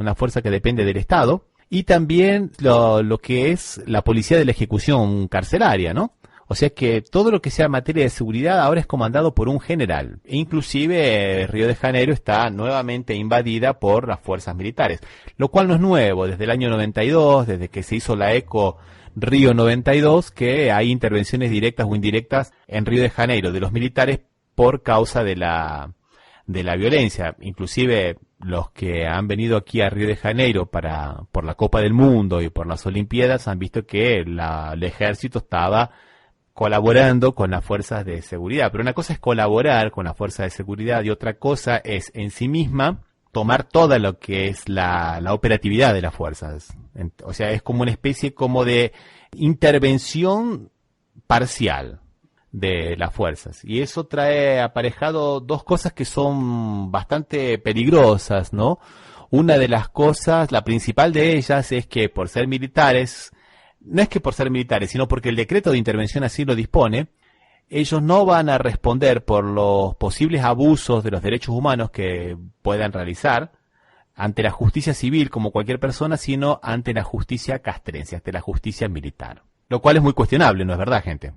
que depende del Estado, y también lo que es la policía de la ejecución carcelaria, ¿no? O sea que todo lo que sea materia de seguridad ahora es comandado por un general. E inclusive Río de Janeiro está nuevamente invadida por las fuerzas militares, lo cual no es nuevo. Desde el año 92, desde que se hizo la ECO Río 92, que hay intervenciones directas o indirectas en Río de Janeiro de los militares por causa de la violencia. Inclusive los que han venido aquí a Río de Janeiro por la Copa del Mundo y por las Olimpiadas han visto que el ejército estaba colaborando con las fuerzas de seguridad. Pero una cosa es colaborar con las fuerzas de seguridad y otra cosa es en sí misma tomar toda lo que es la operatividad de las fuerzas. O sea, es como una especie como de intervención parcial de las fuerzas. Y eso trae aparejado dos cosas que son bastante peligrosas, ¿no? Una de las cosas, la principal de ellas, es que por ser militares, no es que por ser militares, sino porque el decreto de intervención así lo dispone, ellos no van a responder por los posibles abusos de los derechos humanos que puedan realizar ante la justicia civil como cualquier persona, sino ante la justicia castrense, ante la justicia militar. Lo cual es muy cuestionable, ¿no es verdad, gente?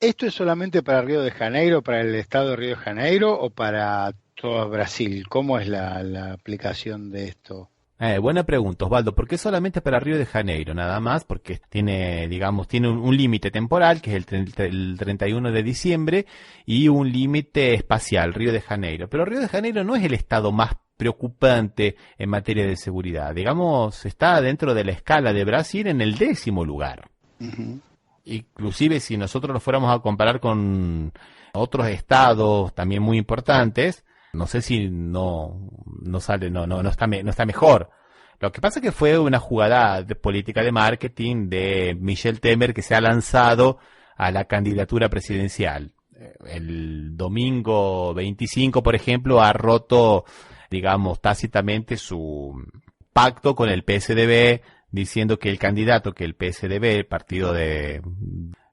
¿Esto es solamente para Río de Janeiro, para el estado de Río de Janeiro o para todo Brasil? ¿Cómo es la aplicación de esto? Buena pregunta, Osvaldo. ¿Por qué solamente para Río de Janeiro? Nada más porque tiene un límite temporal, que es el 31 de diciembre, y un límite espacial, Río de Janeiro. Pero Río de Janeiro no es el estado más preocupante en materia de seguridad. Digamos, está dentro de la escala de Brasil en el 10º lugar. Uh-huh. Inclusive si nosotros lo fuéramos a comparar con otros estados también muy importantes, no sé si no está mejor. Lo que pasa es que fue una jugada de política de marketing de Michel Temer, que se ha lanzado a la candidatura presidencial. El domingo 25, por ejemplo, ha roto, digamos, tácitamente su pacto con el PSDB, diciendo que el candidato, que el PSDB, el partido de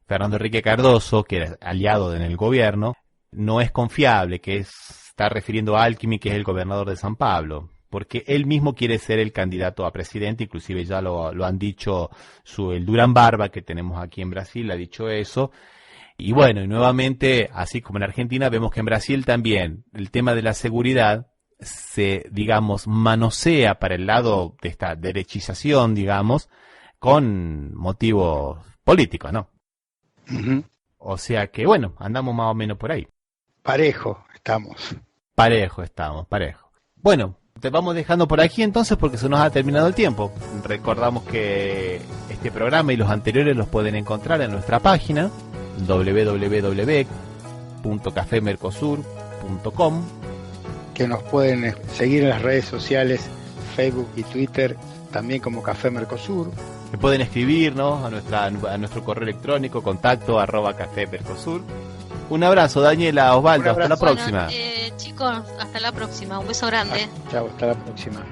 Fernando Henrique Cardoso, que era aliado en el gobierno, no es confiable, que está refiriendo a Alckmin, que es el gobernador de San Pablo, porque él mismo quiere ser el candidato a presidente, inclusive ya lo han dicho, el Durán Barba, que tenemos aquí en Brasil, ha dicho eso. Y bueno, y nuevamente, así como en Argentina, vemos que en Brasil también el tema de la seguridad se, digamos, manosea para el lado de esta derechización, digamos, con motivos políticos, ¿no? Uh-huh. O sea que, bueno, andamos más o menos por ahí. Parejo estamos. Bueno, te vamos dejando por aquí entonces porque se nos ha terminado el tiempo. Recordamos que este programa y los anteriores los pueden encontrar en nuestra página www.cafemercosur.com, que nos pueden seguir en las redes sociales, Facebook y Twitter, también como Café Mercosur. Que pueden escribirnos a nuestro correo electrónico, contacto@cafemercosur. Un abrazo, Daniela, Osvaldo, hasta la próxima. Bueno, chicos, hasta la próxima, un beso grande. Chao, hasta la próxima.